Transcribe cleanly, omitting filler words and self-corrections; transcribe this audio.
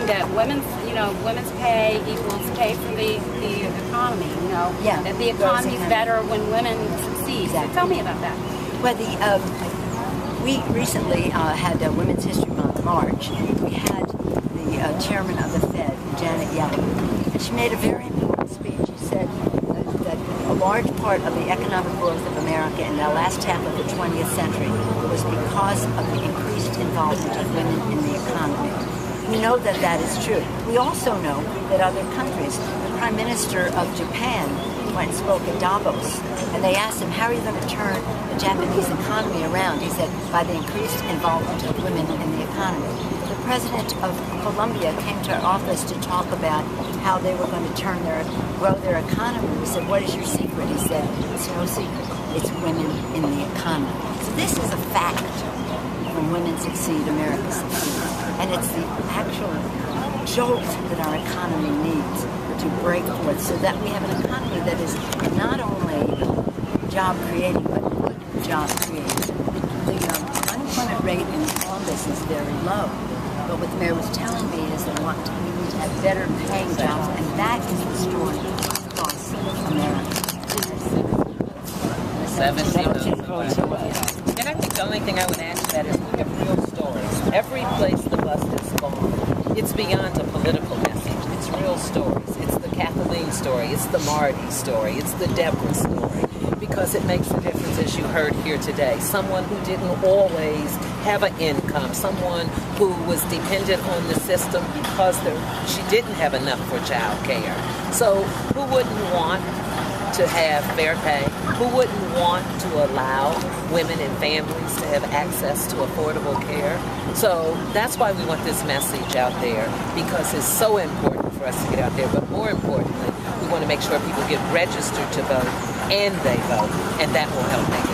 that women's pay equals pay for the economy. That the economy is better when women succeed. Exactly. So tell me about that. Well, we recently had a Women's History Month march. We had the chairman of the Fed, Janet Yellen, and she made a very important speech. She said that a large part of the economic growth of America in the last half of the 20th century was because of the increased involvement of women in the economy. We know that that is true. We also know that other countries, the Prime Minister of Japan went and spoke at Davos, and they asked him, how are you going to turn the Japanese economy around? He said, by the increased involvement of women in the economy. The president of Colombia came to our office to talk about how they were going to grow their economy. We said, what is your secret? He said, it's no secret. It's women in the economy. So this is a fact. When women succeed, America succeeds. And it's the actual jolt that our economy needs to break forth so that we have an economy that is not only job creating, but good job creating. The unemployment rate in Columbus is very low. But what the mayor was telling me is that we need to have better paying jobs, and that is the story across America. 17 And I think the only thing I would add to that is we have real stories. Every place the bus has gone, it's beyond a political message. It's real stories. It's the Kathleen story. It's the Marty story. It's the Deborah story. Because it makes a difference, as you heard here today. Someone who didn't always have an income. Someone who was dependent on the system because she didn't have enough for child care. So who wouldn't want to have fair pay? Who wouldn't want to allow women and families to have access to affordable care? So that's why we want this message out there, because it's so important for us to get out there. But more importantly, we want to make sure people get registered to vote and they vote, and that will help make it.